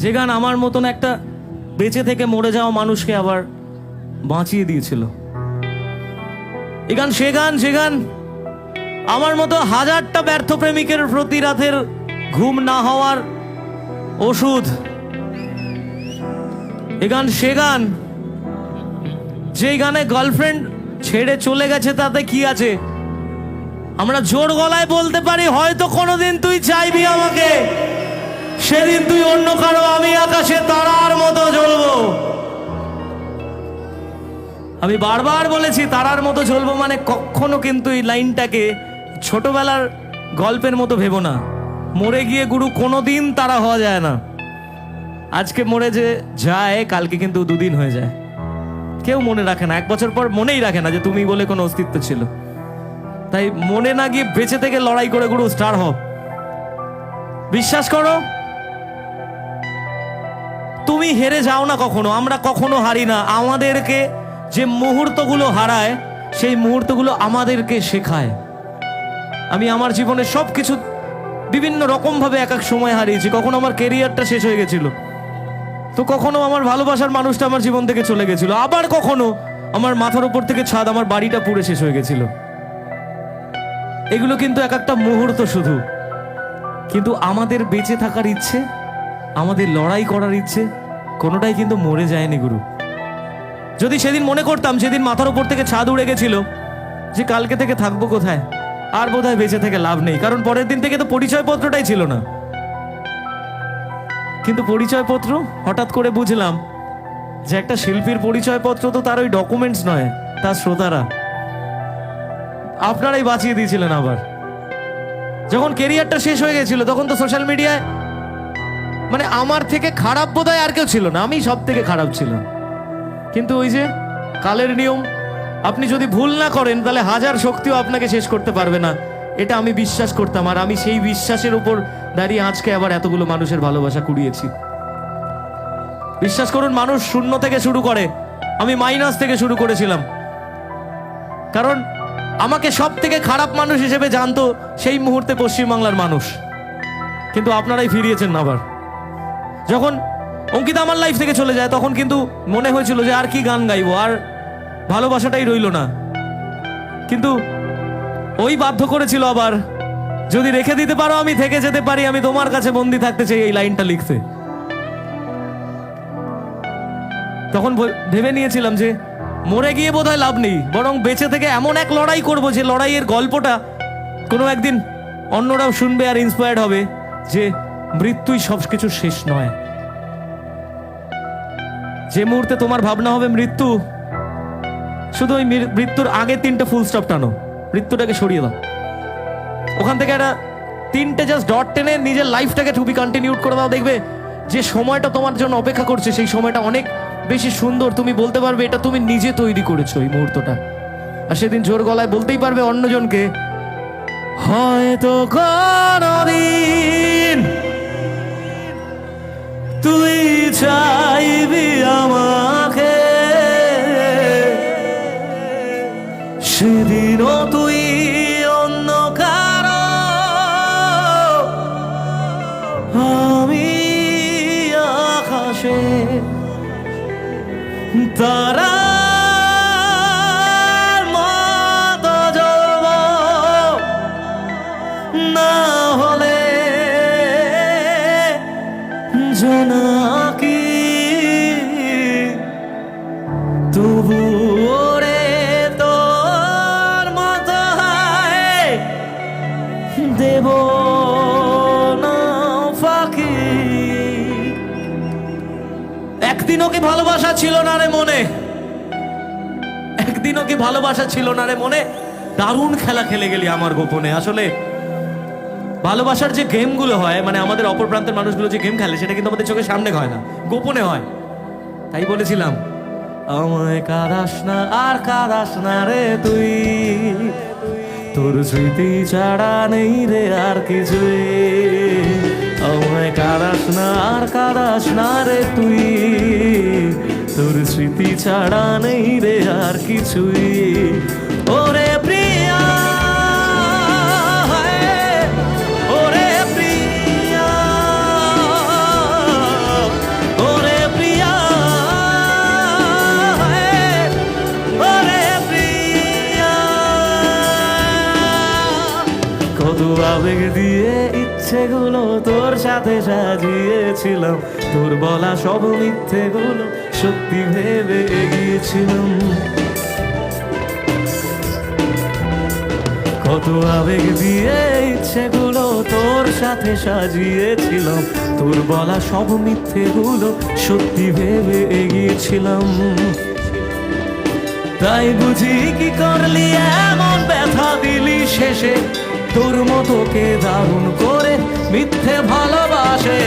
যে গান আমার মতন একটা বেঁচে থেকে মরে যাওয়া মানুষকে আবার বাঁচিয়ে দিয়েছিল। এই গান সে গান, যে গান আমার মতো হাজারটা ব্যর্থ প্রেমিকের প্রতি রাতের ঘুম না হওয়ার ওষুধ। এই গান সে গান, যেই গানে গার্লফ্রেন্ড ছেড়ে চলে গেছে তাতে কি আছে, আমরা জোর গলায় বলতে পারি হয়তো কোনোদিন তুই চাইবি আমাকে, সেদিন তুই অন্য কারো, আমি আকাশে তারার মতো জ্বলবো। আমি বারবার বলেছি তারার মতো জ্বলবো মানে কখনো কিন্তু এই লাইনটাকে ছোটবেলার গল্পের মতো ভেবো না। মরে গিয়ে গুরু কোনোদিন তারা হওয়া যায় না। আজকে মরে যে যায় কালকে কিন্তু দুদিন হয়ে যায়। কেউ মনে রাখে না, 1 বছর পর মনেই রাখে না যে তুমি বলে কোনো অস্তিত্ব ছিল। তাই মনে না গিয়ে বেঁচে থেকে লড়াই করে গুরু স্টার হও। বিশ্বাস করো তুমি হেরে যাও না কখনো, আমরা কখনো হারি না। আমাদেরকে যে মুহূর্তগুলো হারায় সেই মুহূর্তগুলো আমাদেরকে শেখায়। আমি আমার জীবনে সবকিছু বিভিন্ন রকম ভাবে এক এক সময় হারিয়েছি। কখনো আমার ক্যারিয়ারটা শেষ হয়ে গেছিল, তো কখনো আমার ভালোবাসার মানুষটা আমার জীবন থেকে চলে গেছিল, আবার কখনো আমার মাথার উপর থেকে ছাদ, আমার বাড়িটা পুড়ে শেষ হয়ে গেছিল। এগুলো কিন্তু এক একটা মুহূর্ত শুধু, কিন্তু আমাদের বেঁচে থাকার ইচ্ছে, আমাদের লড়াই করার ইচ্ছে কোনোটাই কিন্তু মরে যায়নি গুরু। যদি সেদিন মনে করতাম সেদিন মাথার উপর থেকে ছাদ উড়ে গেছিল যে কালকে থেকে থাকবো কোথায়, আর বোধহয় বেঁচে থেকে লাভ নেই, কারণ পরের দিন থেকে তো পরিচয়পত্রটাই ছিল না। কিন্তু পরিচয়পত্র হঠাৎ করে বুঝলাম যে একটা শিল্পীর পরিচয়পত্র তো তার ওই ডকুমেন্টস নয়, তার শ্রোতারা। আপনারাই বাঁচিয়ে দিয়েছিলেন। আবার যখন ক্যারিয়ারটা শেষ হয়ে গেছিল তখন তো সোশ্যাল মিডিয়ায় মানে আমার থেকে খারাপ বোধহয় আর কেউ ছিল না, আমি সব থেকে খারাপ ছিলাম। কিন্তু ওই যে কালের নিয়ম, আপনি যদি ভুল না করেন তাহলে হাজার শক্তিও আপনাকে শেষ করতে পারবে না, এটা আমি বিশ্বাস করতাম। আর আমি সেই বিশ্বাসের উপর দাঁড়িয়ে আজকে আবার এতগুলো মানুষের ভালোবাসা কুড়িয়েছি। বিশ্বাস করুন, মানুষ শূন্য থেকে শুরু করে, আমি মাইনাস থেকে শুরু করেছিলাম। কারণ আমাকে সব থেকে খারাপ মানুষ হিসেবে জানতো সেই মুহূর্তে পশ্চিমবাংলার মানুষ, কিন্তু আপনারাই ফিরিয়েছেন আবার। যখন অঙ্কিতা আমার লাইফ থেকে চলে যায় তখন কিন্তু মনে হয়েছিল যে আর কি গান গাইবো, আর ভালোবাসাটাই রইল না। কিন্তু ওই বাধ্য করেছিল আবার, যদি রেখে দিতে পারো আমি থেকে যেতে পারি, আমি তোমার কাছে বন্দি থাকতে চাই, এই লাইনটা লিখতে। তখন ভেবে নিয়েছিলাম যে মরে গিয়ে বোধহয় লাভ নেই, বরং বেঁচে থেকে এমন এক লড়াই করব যে লড়াইয়ের গল্পটা কোনো একদিন অন্যরাও শুনবে আর ইন্সপায়ার্ড হবে যে মৃত্যুই সবকিছু শেষ নয়। যে মুহূর্তে তোমার ভাবনা হবে মৃত্যু, শুধু ওই মৃত্যুর আগে 3টে ফুল স্টপ টানো, মৃত্যুটাকে সরিয়ে দাও। ওখান থেকে একটা 3টে জাস্ট ডট টেনে নিজের লাইফটাকে টু বি কন্টিনিউড করে দাও। দেখবে যে সময়টা তোমার জন্য অপেক্ষা করছে সেই সময়টা অনেক বেশি সুন্দর। তুমি বলতে পারবে এটা তুমি নিজে তৈরি করেছো এই মুহূর্তটা, আর সেদিন জোর গলায় বলতেই পারবে অন্যজনকে, হয়তো কোনদিন তুই চাইবি আমাকে, সেদিনও তুই অন্য কারো, আমি আকাশে তারার মতো জ্বলবো, না হলে জোনাকি তবু ওরে তোর মতো দেব না ফাঁকি। একদিনও কি ভালোবাসা ছিল না রে মনে, একদিনও কি ভালোবাসা ছিল না রে মনে, দারুণ খেলা খেলে গেলি আমার গোপনে। আসলে ভালোবাসার যে গেমগুলো হয়, মানে আমাদের অপর প্রান্তের মানুষগুলো যে গেম খেলে, সেটা কিন্তু আমাদের চোখের সামনে হয় না, গোপনে হয়। তাই বলেছিলাম, আমায় কাঁদাস না আর কাঁদাস না রে তুই, তোর স্মৃতি ছাড়া নেই রে আর কিছুই। আমায় কাঁদাস না আর কাঁদাস না রে তুই, তোর স্মৃতি ছাড়া নেই রে আর কিছুই। ওরে প্রিয়া, ওরে প্রিয়া, আবেগ দিয়ে ইচ্ছেগুলো তোর সাথে সাজিয়েছিলাম, তোর বলা সব মিথ্যেগুলো সত্যি ভেবে এগিয়েছিলাম। কত আবেগ দিয়ে ইচ্ছেগুলো তোর সাথে সাজিয়েছিলাম, তোর বলা সব মিথ্যেগুলো সত্যি ভেবে এগিয়েছিলাম। তাই বুঝি কি করলি এমন ব্যথা দিলি শেষে, তোর মতো কে দারুণ করে মিথ্যে ভালোবাসে।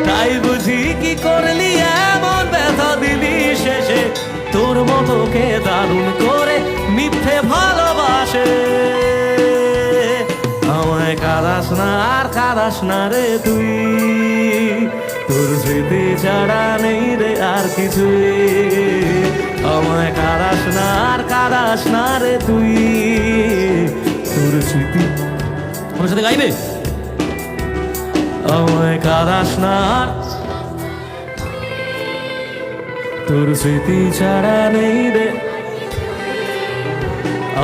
তাই বুঝি কি করলি এমন ব্যথা দিলি শেষে, তোর মতো কে দারুণ করে মিথ্যে ভালোবাসে। আমায় কাঁদাস না আর কাঁদাস না রে তুই, তোর স্মৃতি ছাড়া নেই রে আর কিছুই। আমায় কাঁদাস না আর কাঁদাস না রে তুই, তোর স্মৃতি। আমার সাথে গাইবে। আমায় কাঁদাস না আর, তোর স্মৃতি ছাড়া নেই রে।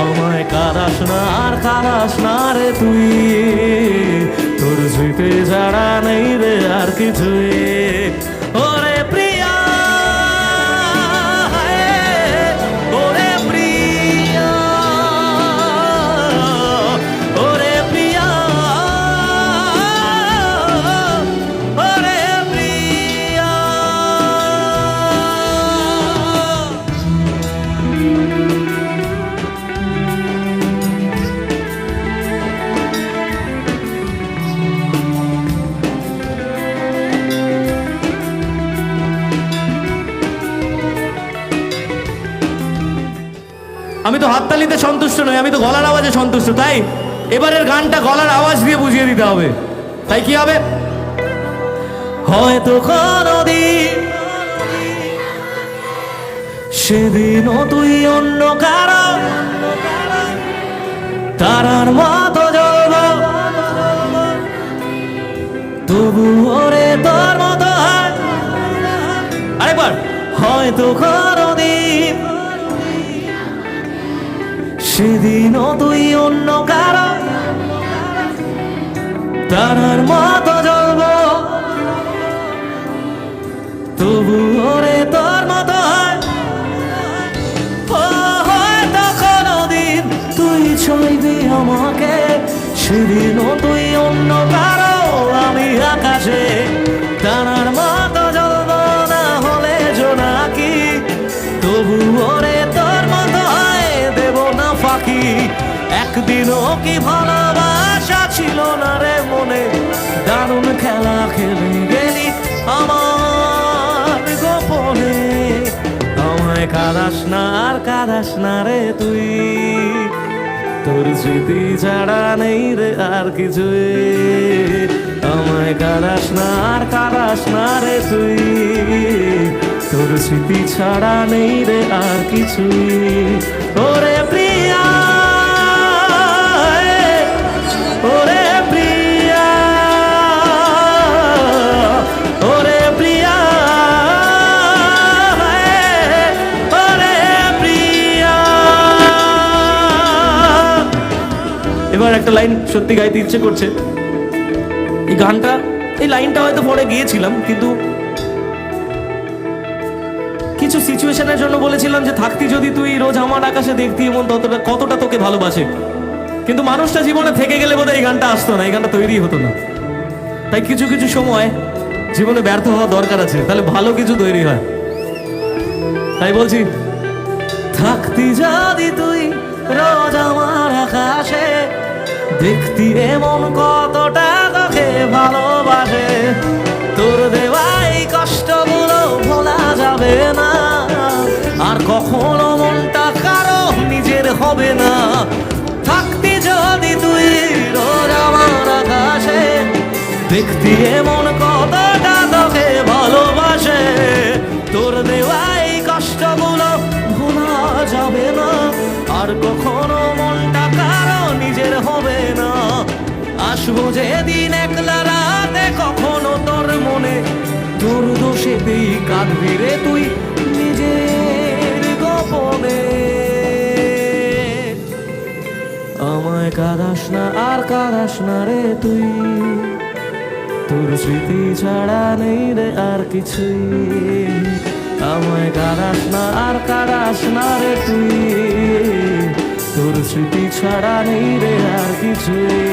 আমায় কাঁদাস না আর কাঁদাস না রে তুই, তোর স্মৃতি ছাড়া নেই রে আর কিছুই। ওরে প্রিয়া, ওরে প্রিয়া, ওরে প্রিয়া, ওরে প্রিয়া। আমি তো হাততালিতে সন্তুষ্ট নই, আমি তো গলার আওয়াজে সন্তুষ্ট। তাই এবারের গানটা গলার আওয়াজ দিয়ে বুঝিয়ে দিতে হবে। তাই কি হবে? হয়তো কোনদিন সেদিনও তুই অন্য কারো তারার মতো জ্বলব, তবু ওরে তোর মতো হয়। আরেকবার। হয়তো কোনদিন সেদিনও তুই অন্য কারো তারার মতো জ্বলব, তবু ওরে তোর মতো হয়। হয়তো কোনদিন তুই ছুঁইবি আমাকে, সেদিনও তুই অন্য কারো, আমি আকাশে তারার মতো জ্বলব, না হলে জোনাকি, তবু ওরে তোর মতো হয়, দেব না ফাঁকি। একদিনও কি ভালোবাসা ছিল না রে মনে, দারুণ খেলা খেলে গেলি আমার গোপনে। আমায় কাঁদাস না আর কাঁদাস না রে তুই, তোর স্মৃতি ছাড়া নেই রে আর কিছুই। আমায় কাঁদাস না আর কাঁদাস না রে তুই, তোর স্মৃতি ছাড়া নেই রে আর কিছুই। ওরে প্রিয়া, ওরে প্রিয়া, ওরে প্রিয়া, ওরে প্রিয়া। এবার একটা লাইন সত্যি গাইতে ইচ্ছে করছে। এই গানটা, এই লাইনটা হয়তো পরে গিয়েছিলাম, কিন্তু কিছু সিচুয়েশনের জন্য বলেছিলাম যে থাকতি যদি তুই রোজ আমার আকাশে দেখতি এমন কতটা তোকে ভালোবাসে। কিন্তু মানুষটা জীবনে থেকে গেলে বোধহয় এই গানটা আসতো না, এই গানটা তৈরি হতো না। তাই কিছু কিছু সময় জীবনে ব্যর্থ হওয়া দরকার আছে, তাহলে ভালো কিছু তৈরি হয়। তাই বলছি, থাকতি যদি তুই রোজ আমার আকাশে দেখতি এমন কতটা তোকে ভালোবাসে, তোর দেওয়া এই কষ্টগুলো ভোলা যাবে না, আর কখনো মনটা কারো নিজের হবে না। থাকতি যদি তুই রোজ আমার আকাশে দেখতি এমন কতটা তোকে ভালোবাসে, তোর দেওয়া এই কষ্টগুলো ভোলা যাবে না, আর কখনো মনটা কারো নিজের হবে না। আসবো যেদিন একলা রাতে কখনো তোর মনে, তোর দোষেতেই কাঁদবি রে তুই নিজের গোপনে। আমায় কাঁদাস না আর কাঁদাস না রে তুই, তোর স্মৃতি ছাড়া নেই রে আর কিছুই। আমায় কাঁদাস না আর কাঁদাস না রে তুই, তোর স্মৃতি ছাড়া নেই রে আর কিছুই।